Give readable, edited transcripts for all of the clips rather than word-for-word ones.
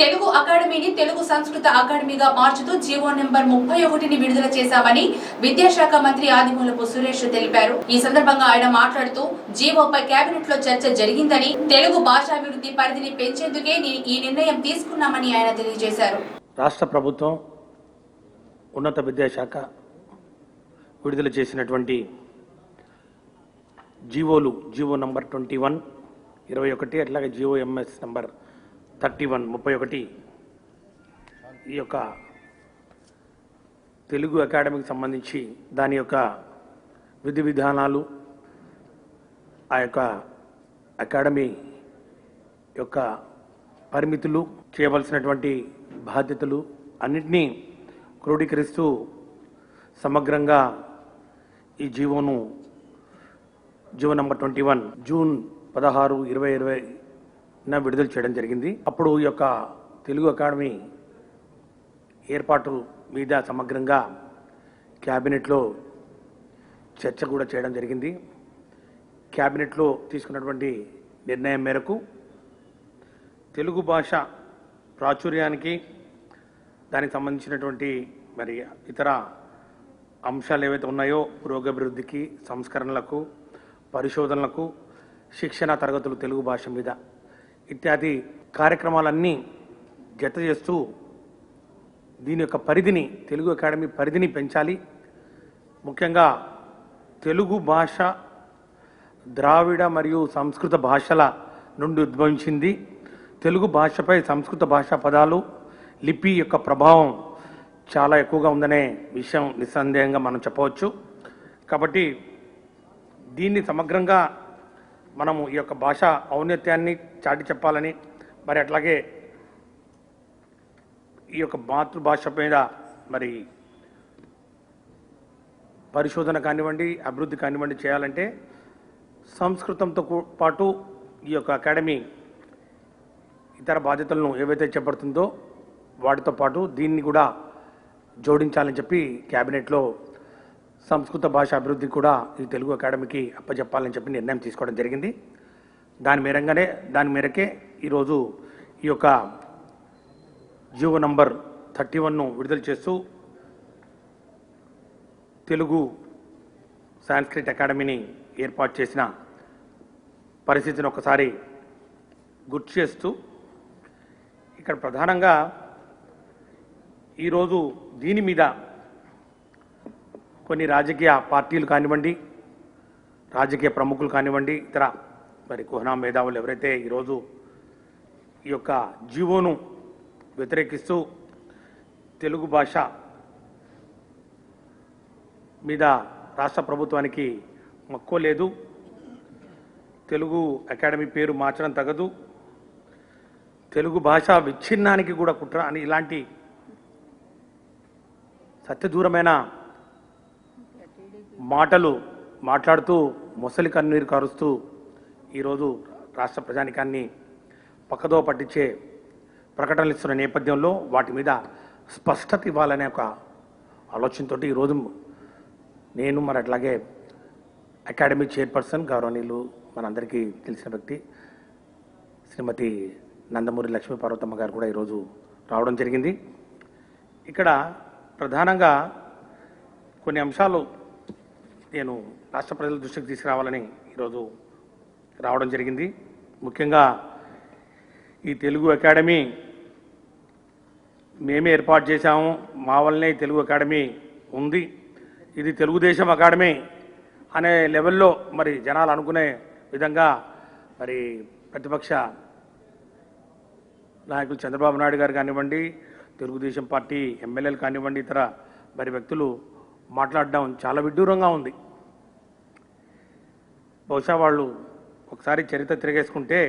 తెలుగు అకాడమీని తెలుగు సంస్కృత అకాడమీగా మార్చుతూ GO number 31ని విడుదల చేశామని విద్యాశాఖ మంత్రి ఆదిమూలపు సురేష్ తెలిపారు. ఈ సందర్భంగా ఆయన మాట్లాడుతూ జీవోపై కేబినెట్ లో చర్చ జరిగిందని, తెలుగు భాషాభివృద్ధి పరిధిని పెంచేందుకే ఈ నిర్ణయం తీసుకున్నామని ఆయన తెలియజేశారు. రాష్ట్ర ప్రభుత్వం ఉన్నత విద్యాశాఖ విడుదల చేసినటువంటి జీవో నంబర్ 21 21 అట్లాగే జీవో ఎంఎస్ నంబర్ 31 ఈ యొక్క తెలుగు అకాడమీకి సంబంధించి దాని యొక్క విధి విధానాలు, ఆ యొక్క అకాడమీ యొక్క పరిమితులు, చేయవలసినటువంటి బాధ్యతలు అన్నింటినీ క్రోడీకరిస్తూ సమగ్రంగా ఈ జీవో నంబర్ 21 జూన్ 16, 2020 విడుదల చేయడం జరిగింది. అప్పుడు ఈ యొక్క తెలుగు అకాడమీ ఏర్పాటు మీద సమగ్రంగా క్యాబినెట్లో చర్చ కూడా చేయడం జరిగింది. క్యాబినెట్లో తీసుకున్నటువంటి నిర్ణయం మేరకు తెలుగు భాష ప్రాచుర్యానికి, దానికి సంబంధించినటువంటి మరి ఇతర అంశాలు ఏవైతే ఉన్నాయో పురోగభివృద్ధికి, సంస్కరణలకు, పరిశోధనలకు, శిక్షణ తరగతులు తెలుగు భాష మీద ఇత్యాది కార్యక్రమాలన్నీ జత చేస్తూ దీని యొక్క పరిధిని, తెలుగు అకాడమీ పరిధిని పెంచాలి. ముఖ్యంగా తెలుగు భాష ద్రావిడ మరియు సంస్కృత భాషల నుండి ఉద్భవించింది. తెలుగు భాషపై సంస్కృత భాషా పదాలు, లిపి యొక్క ప్రభావం చాలా ఎక్కువగా ఉందనే విషయం నిస్సందేహంగా మనం చెప్పవచ్చు. కాబట్టి దీన్ని సమగ్రంగా మనము ఈ యొక్క భాష ఔన్నత్యాన్ని చాటి చెప్పాలని, మరి అట్లాగే ఈ యొక్క మాతృభాష మీద మరి పరిశోధన కానివ్వండి, అభివృద్ధి కానివ్వండి చేయాలంటే సంస్కృతంతో పాటు ఈ యొక్క అకాడమీ ఇతర బాధ్యతలను ఏవైతే చేపడుతుందో వాటితో పాటు దీన్ని కూడా జోడించాలని చెప్పి క్యాబినెట్లో సంస్కృత భాష అభివృద్ధి కూడా ఈ తెలుగు అకాడమీకి అప్పచెప్పాలని చెప్పి నిర్ణయం తీసుకోవడం జరిగింది. దాని మేరకే ఈరోజు ఈ యొక్క జీవో నంబర్ 31ను విడుదల చేస్తూ తెలుగు సాంస్క్రిట్ అకాడమీని ఏర్పాటు చేసిన పరిస్థితిని ఒకసారి గుర్తు చేస్తూ, ఇక్కడ ప్రధానంగా ఈరోజు దీని మీద కొన్ని రాజకీయ పార్టీలు కానివ్వండి, రాజకీయ ప్రముఖులు కానివ్వండి, ఇతర మరి కుహనా మేధావులు ఎవరైతే ఈరోజు ఈ యొక్క జీవోను వ్యతిరేకిస్తూ తెలుగు భాష మీద రాష్ట్ర ప్రభుత్వానికి మక్కువ లేదు, తెలుగు అకాడమీ పేరు మార్చడం తగదు, తెలుగు భాష విచ్ఛిన్నానికి కూడా కుట్ర అని ఇలాంటి సత్యదూరమైన మాటలు మాట్లాడుతూ మొసలి కన్నీరు కారుస్తూ ఈరోజు రాష్ట్ర ప్రజానికాన్ని పక్కదో పట్టించే ప్రకటనలు ఇస్తున్న నేపథ్యంలో వాటి మీద స్పష్టత ఇవ్వాలనే ఒక ఆలోచనతో ఈరోజు నేను, మరి అట్లాగే అకాడమీ చైర్పర్సన్ గౌరవనీయులు మనందరికీ తెలిసిన వ్యక్తి శ్రీమతి నందమూరి లక్ష్మీ పార్వతమ్మ గారు కూడా ఈరోజు రావడం జరిగింది. ఇక్కడ ప్రధానంగా కొన్ని అంశాలు నేను రాష్ట్ర ప్రజల దృష్టికి తీసుకురావాలని ఈరోజు రావడం జరిగింది. ముఖ్యంగా ఈ తెలుగు అకాడమీ మేమే ఏర్పాటు చేశాము, మా వల్లనే తెలుగు అకాడమీ ఉంది, ఇది తెలుగుదేశం అకాడమీ అనే లెవెల్లో మరి జనాలు అనుకునే విధంగా మరి ప్రతిపక్ష నాయకులు చంద్రబాబు నాయుడు గారు కానివ్వండి, తెలుగుదేశం పార్టీ ఎమ్మెల్యేలు కానివ్వండి, ఇతర మరి వ్యక్తులు మాట్లాడడం చాలా విడ్డూరంగా ఉంది. బహుశా వాళ్ళు ఒకసారి చరిత్ర తిరిగేసుకుంటే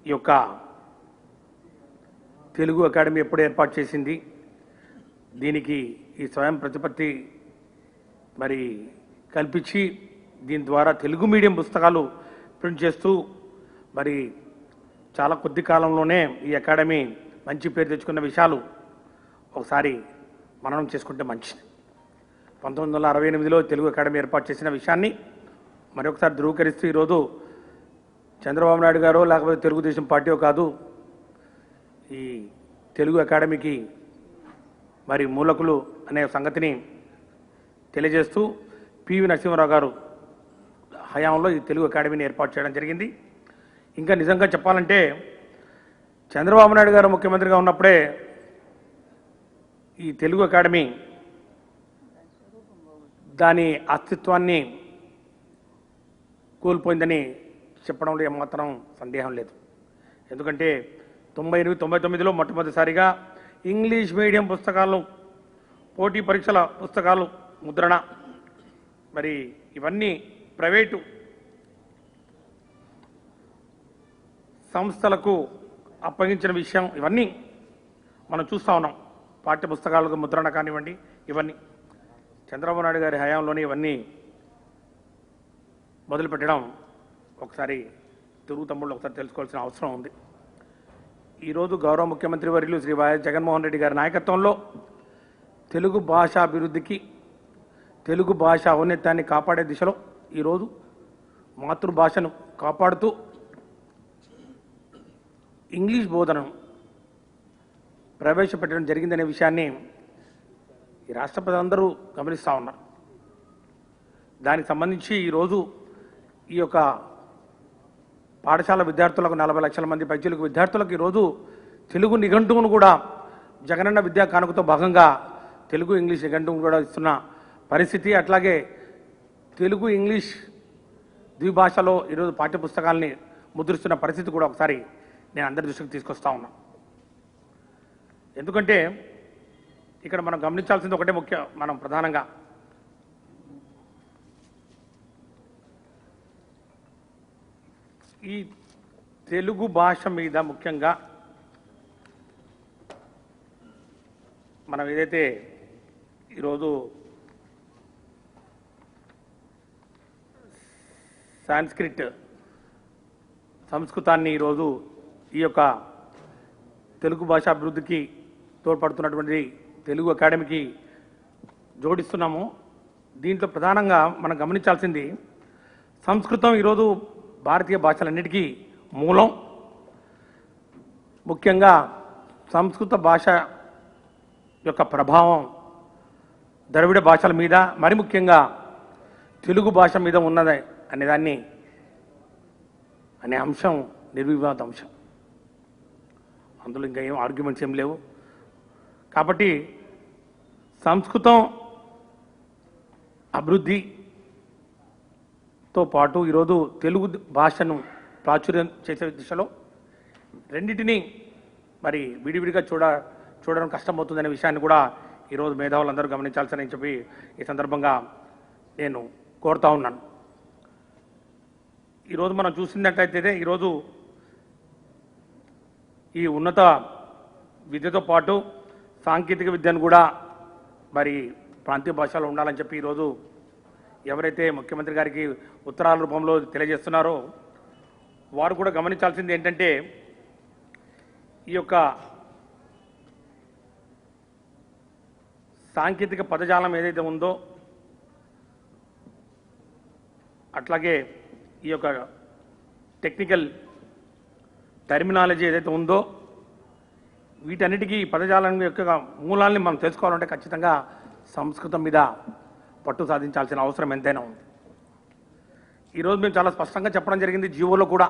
ఈ యొక్క తెలుగు అకాడమీ ఎప్పుడు ఏర్పాటు చేసింది, దీనికి ఈ స్వయం ప్రతిపత్తి మరి కల్పించి దీని ద్వారా తెలుగు మీడియం పుస్తకాలు ప్రింట్ చేస్తూ మరి చాలా కొద్ది కాలంలోనే ఈ అకాడమీ మంచి పేరు తెచ్చుకున్న విషయాలు ఒకసారి మననం చేసుకుంటే మంచిది. 1968లో తెలుగు అకాడమీ ఏర్పాటు చేసిన విషయాన్ని మరొకసారి ధృవీకరిస్తూ ఈరోజు చంద్రబాబు నాయుడు గారో లేకపోతే తెలుగుదేశం పార్టీయో కాదు, ఈ తెలుగు అకాడమీకి మరి మూలకులు అనే సంగతిని తెలియజేస్తూ పివి నరసింహారావు గారు హయాంలో ఈ తెలుగు అకాడమీని ఏర్పాటు చేయడం జరిగింది. ఇంకా నిజంగా చెప్పాలంటే చంద్రబాబు నాయుడు గారు ముఖ్యమంత్రిగా ఉన్నప్పుడే ఈ తెలుగు అకాడమీ దాని అస్తిత్వాన్ని కోల్పోయిందని చెప్పడంలో ఏమాత్రం సందేహం లేదు. ఎందుకంటే 98-99లో మొట్టమొదటిసారిగా ఇంగ్లీష్ మీడియం పుస్తకాలు, పోటీ పరీక్షల పుస్తకాలు ముద్రణ, మరి ఇవన్నీ ప్రైవేటు సంస్థలకు అప్పగించిన విషయం ఇవన్నీ మనం చూస్తూ ఉన్నాం. పాఠ్య పుస్తకాలకు ముద్రణ కానివ్వండి, ఇవన్నీ చంద్రబాబు నాయుడు గారి హయాంలోనే ఇవన్నీ మొదలుపెట్టడం ఒకసారి తెలుగు తమ్ముళ్ళు ఒకసారి తెలుసుకోవాల్సిన అవసరం ఉంది. ఈరోజు గౌరవ ముఖ్యమంత్రి వర్యులు శ్రీ వైఎస్ జగన్మోహన్ రెడ్డి గారి నాయకత్వంలో తెలుగు భాష అభివృద్ధికి, తెలుగు భాష ఔన్నత్యాన్ని కాపాడే దిశలో ఈరోజు మాతృభాషను కాపాడుతూ ఇంగ్లీష్ బోధనను ప్రవేశపెట్టడం జరిగిందనే విషయాన్ని ఈ రాష్ట్ర ప్రజలందరూ గమనిస్తూ ఉన్నారు. దానికి సంబంధించి ఈరోజు ఈ యొక్క పాఠశాల విద్యార్థులకు 40 లక్షల మంది పైచిలకు విద్యార్థులకు ఈరోజు తెలుగు నిఘంటువును కూడా జగనన్న విద్యా కానుకతో భాగంగా తెలుగు ఇంగ్లీష్ నిఘంటువును కూడా ఇస్తున్న పరిస్థితి. అట్లాగే తెలుగు ఇంగ్లీష్ ద్విభాషలో ఈరోజు పాఠ్యపుస్తకాలని ముద్రిస్తున్న పరిస్థితి కూడా ఒకసారి నేను అందరి దృష్టికి తీసుకొస్తా ఉన్నా. ఎందుకంటే ఇక్కడ మనం గమనించాల్సింది ఒకటే మనం ప్రధానంగా ఈ తెలుగు భాష మీద ముఖ్యంగా మనం ఏదైతే ఈరోజు సంస్కృతాన్ని ఈరోజు ఈ యొక్క తెలుగు భాష అభివృద్ధికి తోడ్పడుతున్నటువంటి తెలుగు అకాడమీకి జోడిస్తున్నాము. దీంట్లో ప్రధానంగా మనం గమనించాల్సింది సంస్కృతం ఈరోజు భారతీయ భాషలన్నిటికీ మూలం. ముఖ్యంగా సంస్కృత భాష యొక్క ప్రభావం ద్రవిడ భాషల మీద, మరి ముఖ్యంగా తెలుగు భాష మీద ఉన్నది అనే అంశం నిర్వివాద అంశం. అందులో ఇంకా ఏం ఆర్గ్యుమెంట్స్ ఏం లేవు. కాబట్టి సంస్కృతం అభివృద్ధితో పాటు ఈరోజు తెలుగు భాషను ప్రాచుర్యం చేసే దిశలో రెండింటినీ మరి విడివిడిగా చూడడం కష్టమవుతుందనే విషయాన్ని కూడా ఈరోజు మేధావులందరూ గమనించాల్సిందని చెప్పి ఈ సందర్భంగా నేను కోరుతా ఉన్నాను. ఈరోజు మనం చూసినట్లయితే ఈరోజు ఈ ఉన్నత విద్యతో పాటు సాంకేతిక విద్యను కూడా మరి ప్రాంతీయ భాషలో ఉండాలని చెప్పి ఈరోజు ఎవరైతే ముఖ్యమంత్రి గారికి ఉత్తరాల రూపంలో తెలియజేస్తున్నారో వారు కూడా గమనించాల్సింది ఏంటంటే ఈ యొక్క సాంకేతిక పదజాలం ఏదైతే ఉందో, అట్లాగే ఈ యొక్క టెక్నికల్ టర్మినాలజీ ఏదైతే ఉందో, వీటన్నిటికీ పదజాలం యొక్క మూలాల్ని మనం తెలుసుకోవాలంటే ఖచ్చితంగా సంస్కృతం మీద పట్టు సాధించాల్సిన అవసరం ఎంతైనా ఉంది. ఈరోజు మేము చాలా స్పష్టంగా చెప్పడం జరిగింది. జీవోలో కూడా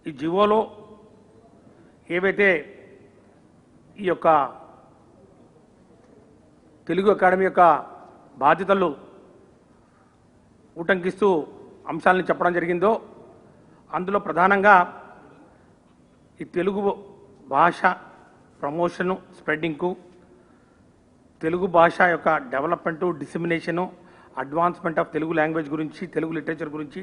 ఈ జీవోలో ఏవైతే ఈ యొక్క తెలుగు అకాడమీ యొక్క బాధ్యతలు ఉటంకిస్తూ అంశాలను చెప్పడం జరిగిందో, అందులో ప్రధానంగా ఈ తెలుగు భాష ప్రమోషను, స్ప్రెడ్డింగ్కు, తెలుగు భాష యొక్క development, dissemination, advancement of Telugu language గురించి, తెలుగు లిటరేచర్ గురించి,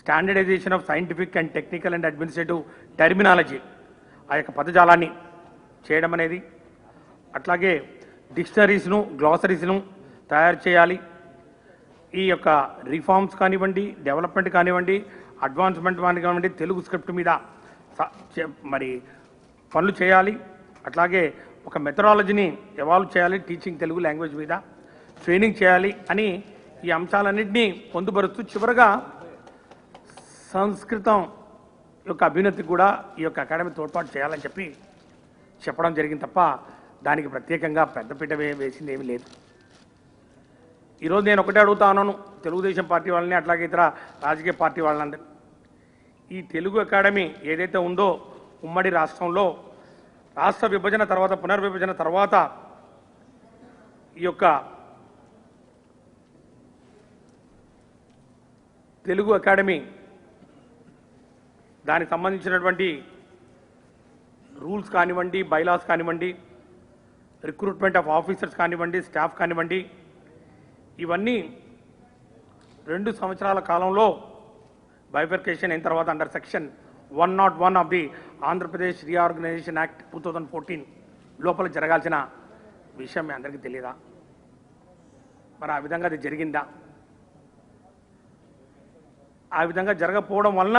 standardisation of scientific and technical and administrative terminology ఆ యొక్క పదజాలాన్ని చేయడం అనేది, అట్లాగే డిక్షనరీస్ను, గ్లాసరీస్ను తయారు చేయాలి. ఈ యొక్క రిఫార్మ్స్ కానివ్వండి, డెవలప్మెంట్ కానివ్వండి, అడ్వాన్స్మెంట్ కానివ్వండి, తెలుగు స్క్రిప్ట్ మీద మరి పనులు చేయాలి. అట్లాగే ఒక మెథడాలజీని ఎవాల్వ్ చేయాలి, టీచింగ్ తెలుగు లాంగ్వేజ్ మీద ట్రైనింగ్ చేయాలి అని ఈ అంశాలన్నింటినీ పొందుపరుస్తూ చివరగా సంస్కృతం యొక్క అభ్యున్నతికి కూడా ఈ యొక్క అకాడమీ తోడ్పాటు చేయాలని చెప్పి చెప్పడం జరిగింది తప్ప దానికి ప్రత్యేకంగా పెద్దపీట వేసింది ఏమీ లేదు. ఈరోజు నేను ఒకటే అడుగుతా ఉన్నాను తెలుగుదేశం పార్టీ వాళ్ళని, అట్లాగే ఇతర రాజకీయ పార్టీ వాళ్ళందరినీ. ఈ తెలుగు అకాడమీ ఏదైతే ఉందో ఉమ్మడి రాష్ట్రంలో రాష్ట్ర విభజన తర్వాత, పునర్విభజన తర్వాత ఈ యొక్క తెలుగు అకాడమీ దానికి సంబంధించినటువంటి రూల్స్ కానివ్వండి, బైలాస్ కానివ్వండి, రిక్రూట్మెంట్ ఆఫ్ ఆఫీసర్స్ కానివ్వండి, స్టాఫ్ కానివ్వండి, ఇవన్నీ 2 సంవత్సరాల కాలంలో బైఫర్కేషన్ అయిన తర్వాత under section 101 of the Andhra Pradesh reorganisation act 2014 లోపల జరగాల్సిన విషయం మీ అందరికీ తెలియదా? మరి ఆ విధంగా అది జరిగిందా? ఆ విధంగా జరగకపోవడం వలన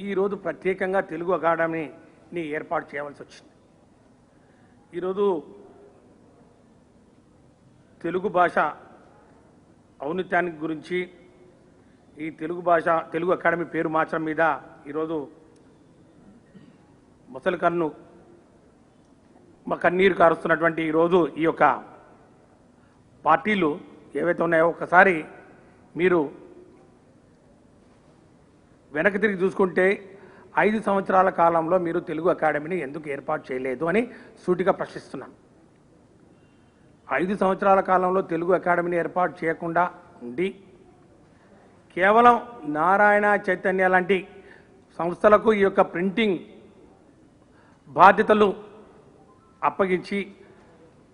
ఈరోజు ప్రత్యేకంగా తెలుగు అకాడమీని ఏర్పాటు చేయవలసి వచ్చింది. ఈరోజు తెలుగు భాష ఔన్నత్యానికి గురించి, ఈ తెలుగు అకాడమీ పేరు మార్చడం మీద ఈరోజు ముసలి కన్నీరు కారుస్తున్నటువంటి ఈరోజు ఈ యొక్క పార్టీలు ఏవైతే ఉన్నాయో ఒకసారి మీరు వెనక్కి తిరిగి చూసుకుంటే 5 సంవత్సరాల కాలంలో మీరు తెలుగు అకాడమీని ఎందుకు ఏర్పాటు చేయలేదు అని సూటిగా ప్రశ్నిస్తున్నాను. 5 సంవత్సరాల కాలంలో తెలుగు అకాడమీని ఏర్పాటు చేయకుండా ఉండి కేవలం నారాయణ చైతన్య లాంటి సంస్థలకు ఈ యొక్క ప్రింటింగ్ బాధ్యతలు అప్పగించి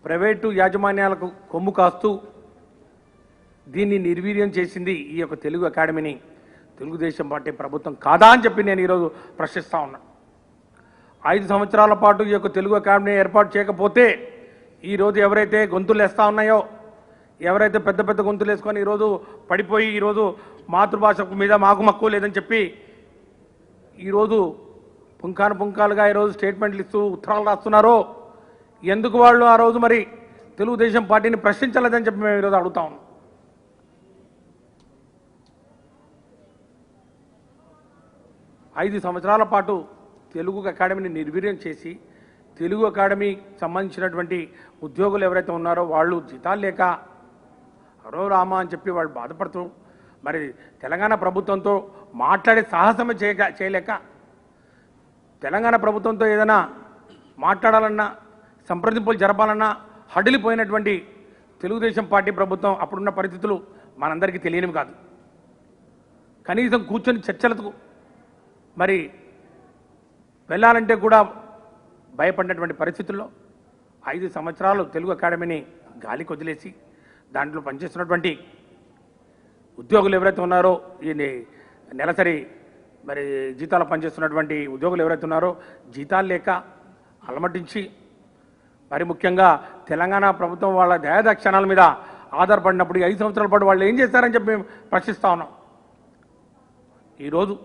ప్రైవేటు యాజమాన్యాలకు కొమ్ము కాస్తూ దీన్ని నిర్వీర్యం చేసింది ఈ యొక్క తెలుగు అకాడమీని తెలుగుదేశం పార్టీ ప్రభుత్వం కాదా అని చెప్పి నేను ఈరోజు ప్రశ్నిస్తా ఉన్నాను. 5 సంవత్సరాల పాటు ఈ యొక్క తెలుగు అకాడమీ ఏర్పాటు చేయకపోతే ఈరోజు ఎవరైతే గొంతులు వేస్తూ ఉన్నాయో, ఎవరైతే పెద్ద పెద్ద గొంతులు వేసుకొని ఈరోజు పడిపోయి ఈరోజు మాతృభాష మీద మాకు మక్కువ లేదని చెప్పి ఈరోజు పుంకాలుగా ఈరోజు స్టేట్మెంట్లు ఇస్తూ ఉత్తరాలు రాస్తున్నారో, ఎందుకు వాళ్ళు ఆ రోజు మరి తెలుగుదేశం పార్టీని ప్రశ్నించలేదని చెప్పి మేము ఈరోజు అడుగుతా ఉన్నాం. 5 సంవత్సరాల పాటు తెలుగు అకాడమీని నిర్వీర్యం చేసి తెలుగు అకాడమీ సంబంధించినటువంటి ఉద్యోగులు ఎవరైతే ఉన్నారో వాళ్ళు జీతాలు లేక అరో రామా అని చెప్పి వాళ్ళు బాధపడుతూ మరి తెలంగాణ ప్రభుత్వంతో మాట్లాడే సాహసమే చేయలేక, తెలంగాణ ప్రభుత్వంతో ఏదైనా మాట్లాడాలన్నా సంప్రదింపులు జరపాలన్నా హడిలిపోయినటువంటి తెలుగుదేశం పార్టీ ప్రభుత్వం అప్పుడున్న పరిస్థితులు మనందరికీ తెలియనివి కాదు. కనీసం కూర్చొని చర్చలకు మరి వెళ్ళాలంటే కూడా భయపడినటువంటి పరిస్థితుల్లో 5 సంవత్సరాలు తెలుగు అకాడమీని గాలికి వదిలేసి దాంట్లో పనిచేస్తున్నటువంటి ఉద్యోగులు ఎవరైతే ఉన్నారో, ఈ నెలసరి మరి జీతాలు పనిచేస్తున్నటువంటి ఉద్యోగులు ఎవరైతే ఉన్నారో జీతాలు లేక అలమటించి, మరి ముఖ్యంగా తెలంగాణ ప్రభుత్వం వాళ్ళ దయాదాక్షణాల మీద ఆధారపడినప్పుడు 5 సంవత్సరాల పాటు వాళ్ళు ఏం చేస్తారని చెప్పి మేము ప్రశ్నిస్తూ ఉన్నాం. ఈరోజు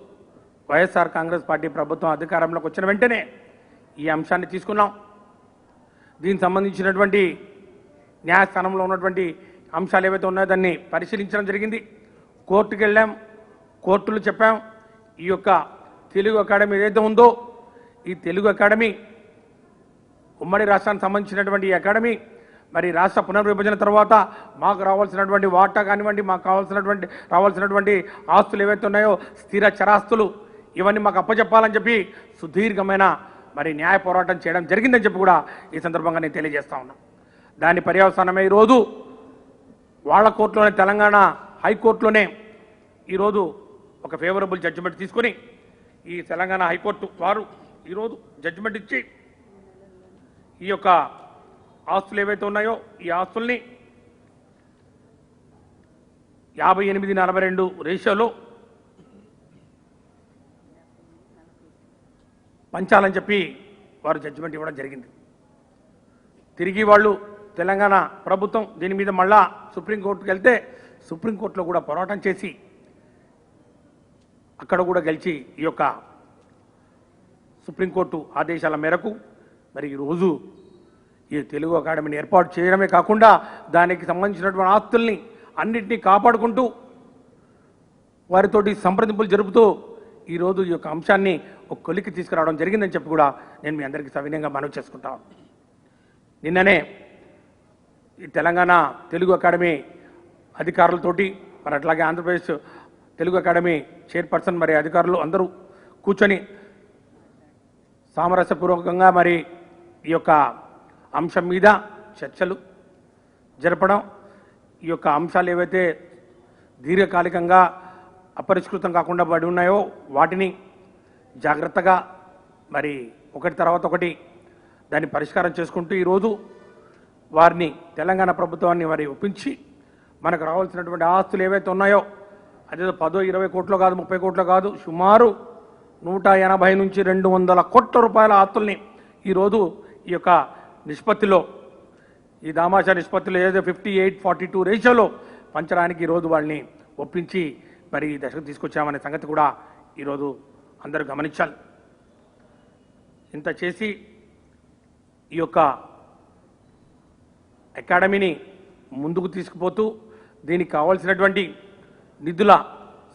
వైఎస్ఆర్ కాంగ్రెస్ పార్టీ ప్రభుత్వం అధికారంలోకి వచ్చిన వెంటనే ఈ అంశాన్ని తీసుకున్నాం. దీనికి సంబంధించినటువంటి న్యాయస్థానంలో ఉన్నటువంటి అంశాలు ఏవైతే ఉన్నాయో దాన్ని పరిశీలించడం జరిగింది. కోర్టుకు వెళ్ళాం, కోర్టులు చెప్పాం ఈ యొక్క తెలుగు అకాడమీ ఏదైతే ఉందో ఈ తెలుగు అకాడమీ ఉమ్మడి రాష్ట్రానికి సంబంధించినటువంటి ఈ అకాడమీ మరి రాష్ట్ర పునర్విభజన తర్వాత మాకు రావాల్సినటువంటి వాటా కానివ్వండి, మాకు రావాల్సినటువంటి ఆస్తులు ఏవైతే ఉన్నాయో స్థిర చరాస్తులు ఇవన్నీ మాకు అప్పచెప్పాలని చెప్పి సుదీర్ఘమైన మరి న్యాయ పోరాటం చేయడం జరిగిందని చెప్పి కూడా ఈ సందర్భంగా నేను తెలియజేస్తా ఉన్నా. దాని పర్యవసానమే ఈరోజు వాళ్ళ కోర్టులోనే, తెలంగాణ హైకోర్టులోనే ఈరోజు ఒక ఫేవరబుల్ జడ్జిమెంట్ తీసుకొని ఈ తెలంగాణ హైకోర్టు వారు ఈరోజు జడ్జిమెంట్ ఇచ్చి ఈ యొక్క ఆస్తులు ఏవైతే ఉన్నాయో ఈ ఆస్తుల్ని 58-42 రేషియోలో పంచాలని చెప్పి వారు జడ్జిమెంట్ ఇవ్వడం జరిగింది. తిరిగి వాళ్ళు తెలంగాణ ప్రభుత్వం దీని మీద మళ్ళా సుప్రీంకోర్టుకు వెళ్తే సుప్రీంకోర్టులో కూడా పోరాటం చేసి అక్కడ కూడా గెలిచి ఈ యొక్క సుప్రీంకోర్టు ఆదేశాల మేరకు మరి ఈరోజు ఈ తెలుగు అకాడమీని ఏర్పాటు చేయడమే కాకుండా దానికి సంబంధించినటువంటి ఆస్తుల్ని అన్నింటినీ కాపాడుకుంటూ వారితోటి సంప్రదింపులు జరుపుతూ ఈరోజు ఈ యొక్క అంశాన్ని ఒక కొలికి తీసుకురావడం జరిగిందని చెప్పి కూడా నేను మీ అందరికీ సవినయంగా మనవి చేసుకుంటాను. నిన్ననే ఈ తెలంగాణ తెలుగు అకాడమీ అధికారులతోటి మరి అట్లాగే ఆంధ్రప్రదేశ్ తెలుగు అకాడమీ చైర్పర్సన్ మరి అధికారులు అందరూ కూర్చొని సామరస్యపూర్వకంగా మరి ఈ యొక్క అంశం మీద చర్చలు జరపడం, ఈ యొక్క అంశాలు ఏవైతే దీర్ఘకాలికంగా అపరిష్కృతం కాకుండా పడి ఉన్నాయో వాటిని జాగ్రత్తగా మరి ఒకటి తర్వాత ఒకటి దాన్ని పరిష్కారం చేసుకుంటూ ఈరోజు వారిని తెలంగాణ ప్రభుత్వాన్ని మరి ఒప్పించి మనకు రావాల్సినటువంటి ఆస్తులు ఏవైతే ఉన్నాయో అదేదో 10-20 కోట్లు కాదు, 30 కోట్లు కాదు, సుమారు 180 నుంచి 200 కోట్ల రూపాయల ఆస్తుల్ని ఈరోజు ఈ యొక్క నిష్పత్తిలో, ఈ దామాషా నిష్పత్తిలో ఏదో 58-42 రేషియోలో పంచడానికి ఈరోజు వాళ్ళని ఒప్పించి మరి ఈ దశకు తీసుకొచ్చామనే సంగతి కూడా ఈరోజు అందరూ గమనించాలి. ఇంత చేసి ఈ యొక్క అకాడమీని ముందుకు తీసుకుపోతూ దీనికి కావాల్సినటువంటి నిధుల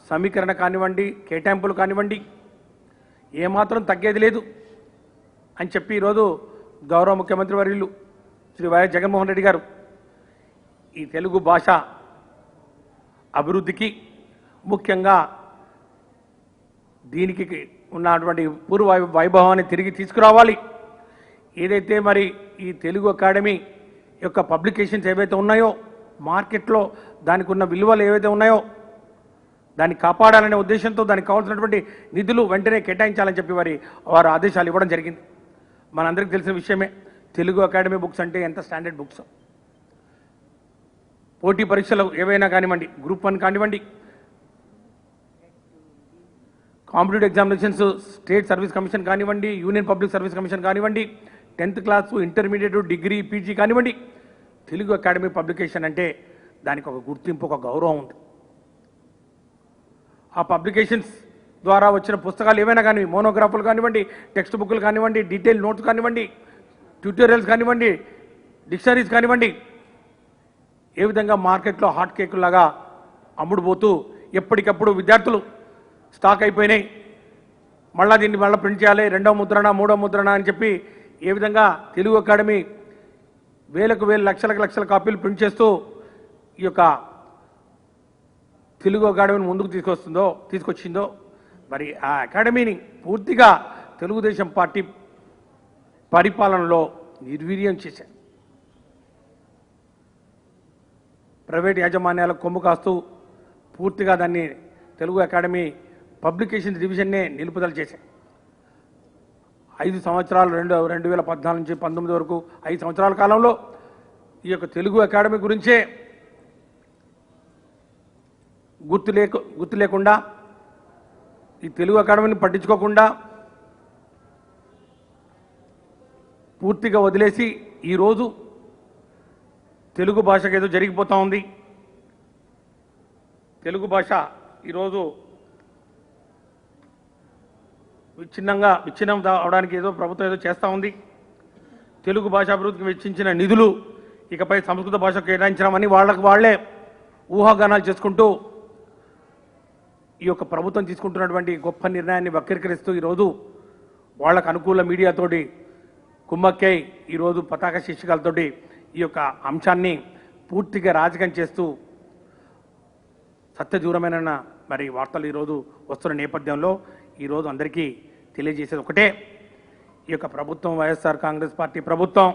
సమీకరణ కానివ్వండి, కేటాయింపులు కానివ్వండి, ఏమాత్రం తగ్గేది లేదు అని చెప్పి ఈరోజు గౌరవ ముఖ్యమంత్రి వర్యులు శ్రీ వైఎస్ జగన్మోహన్ రెడ్డి గారు ఈ తెలుగు భాష అభివృద్ధికి, ముఖ్యంగా దీనికి ఉన్నటువంటి పూర్వ వైభవాన్ని తిరిగి తీసుకురావాలి. ఏదైతే మరి ఈ తెలుగు అకాడమీ యొక్క పబ్లికేషన్స్ ఏవైతే ఉన్నాయో మార్కెట్లో దానికి ఉన్న విలువలు ఏవైతే ఉన్నాయో దాన్ని కాపాడాలనే ఉద్దేశంతో దానికి కావాల్సినటువంటి నిధులు వెంటనే కేటాయించాలని చెప్పి వారు ఆదేశాలు ఇవ్వడం జరిగింది. మనందరికీ తెలిసిన విషయమే, తెలుగు అకాడమీ బుక్స్ అంటే ఎంత స్టాండర్డ్ బుక్స్. పోటీ పరీక్షలు ఏవైనా కానివ్వండి, గ్రూప్ 1 కానివ్వండి, competitive examinations state service commission కానివ్వండి, యూనియన్ పబ్లిక్ సర్వీస్ కమిషన్ కానివ్వండి, 10th class, intermediate, degree, PG కానివ్వండి, తెలుగు అకాడమీ పబ్లికేషన్ అంటే దానికి ఒక గుర్తింపు, ఒక గౌరవం ఉంది. ఆ పబ్లికేషన్స్ ద్వారా వచ్చిన పుస్తకాలు ఏవైనా కానీ, మోనోగ్రాఫ్లు కానివ్వండి, టెక్స్ట్ బుక్లు కానివ్వండి, డీటెయిల్ నోట్స్ కానివ్వండి, ట్యూటోరియల్స్ కానివ్వండి, డిక్షనరీస్ కానివ్వండి, ఏ విధంగా మార్కెట్లో హాట్ కేకులాగా అమ్ముడుపోతూ ఎప్పటికప్పుడు విద్యార్థులు స్టాక్ అయిపోయినాయి, దీన్ని మళ్ళీ ప్రింట్ చేయాలి, 2వ ముద్రణ 3వ ముద్రణ అని చెప్పి ఏ విధంగా తెలుగు అకాడమీ వేలకు వేలు లక్షల కాపీలు ప్రింట్ చేస్తూ ఈ యొక్క తెలుగు అకాడమీని ముందుకు తీసుకొచ్చిందో మరి ఆ అకాడమీని పూర్తిగా తెలుగుదేశం పార్టీ పరిపాలనలో నిర్వీర్యం చేశారు. ప్రైవేట్ యాజమాన్యాలకు కొమ్ము కాస్తూ పూర్తిగా దాన్ని తెలుగు అకాడమీ పబ్లికేషన్ డివిజన్నే నిలుపుదల చేశారు. 5 సంవత్సరాలు 2014 నుంచి 19 వరకు 5 సంవత్సరాల కాలంలో ఈ యొక్క తెలుగు అకాడమీ గురించే గుర్తు లేకుండా, ఈ తెలుగు అకాడమీని పట్టించుకోకుండా పూర్తిగా వదిలేసి ఈరోజు తెలుగు భాషకు ఏదో జరిగిపోతూ ఉంది. తెలుగు భాష ఈరోజు విచ్ఛిన్నం అవడానికి ఏదో ప్రభుత్వం ఏదో చేస్తూ ఉంది. తెలుగు భాష అభివృద్ధికి వెచ్చించిన నిధులు ఇకపై సంస్కృత భాషకు కేటాయించడమని వాళ్లే ఊహాగానాలు చేసుకుంటూ ఈ యొక్క ప్రభుత్వం తీసుకుంటున్నటువంటి గొప్ప నిర్ణయాన్ని వక్రీకరిస్తూ ఈరోజు వాళ్ళకు అనుకూల మీడియాతోటి కుమ్మక్కై ఈరోజు పతాక శీర్షికలతోటి ఈ యొక్క అంశాన్ని పూర్తిగా రాజకీయం చేస్తూ సత్యదూరమైన మరి వార్తలు ఈరోజు వస్తున్న నేపథ్యంలో ఈరోజు అందరికీ తెలియజేసేది ఒకటే, ఈ యొక్క ప్రభుత్వం, వైఎస్ఆర్ కాంగ్రెస్ పార్టీ ప్రభుత్వం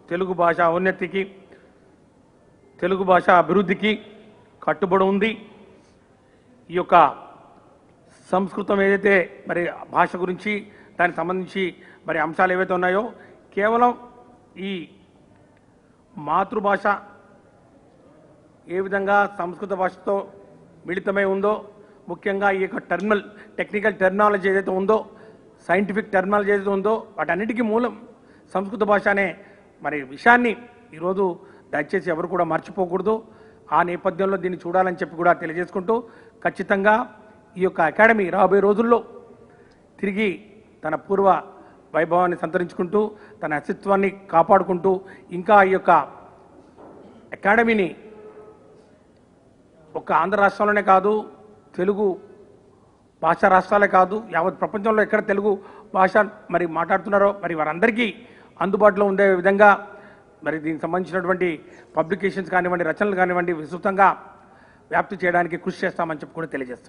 తెలుగు భాష ఔన్నతికి, తెలుగు భాష అభివృద్ధికి కట్టుబడి ఉంది. ఈ యొక్క సంస్కృతం ఏదైతే మరి భాష గురించి దానికి సంబంధించి మరి అంశాలు ఏవైతే ఉన్నాయో కేవలం ఈ మాతృభాష ఏ విధంగా సంస్కృత భాషతో మిళితమై ఉందో, ముఖ్యంగా ఈ యొక్క టెక్నికల్ టెర్మినాలజీ ఏదైతే ఉందో, సైంటిఫిక్ టెర్మినాలజీ ఏదైతే ఉందో వాటన్నిటికీ మూలం సంస్కృత భాష అనే మరి విషయాన్ని ఈరోజు దయచేసి ఎవరు కూడా మర్చిపోకూడదు. ఆ నేపథ్యంలో దీన్ని చూడాలని చెప్పి కూడా తెలియజేసుకుంటూ, ఖచ్చితంగా ఈ యొక్క అకాడమీ రాబోయే రోజుల్లో తిరిగి తన పూర్వ వైభవాన్ని సంతరించుకుంటూ తన అస్తిత్వాన్ని కాపాడుకుంటూ ఇంకా ఈ యొక్క అకాడమీని ఒక ఆంధ్ర రాష్ట్రంలోనే కాదు, తెలుగు భాషా రాష్ట్రాలే కాదు యావత్ ప్రపంచంలో ఎక్కడ తెలుగు భాష మరి మాట్లాడుతున్నారో మరి వారందరికీ అందుబాటులో ఉండే విధంగా మరి దీనికి సంబంధించినటువంటి పబ్లికేషన్స్ కానివ్వండి, రచనలు కానివ్వండి విస్తృతంగా వ్యాప్తి చేయడానికి కృషి చేస్తామని చెప్పి కూడా తెలియజేస్తున్నాం.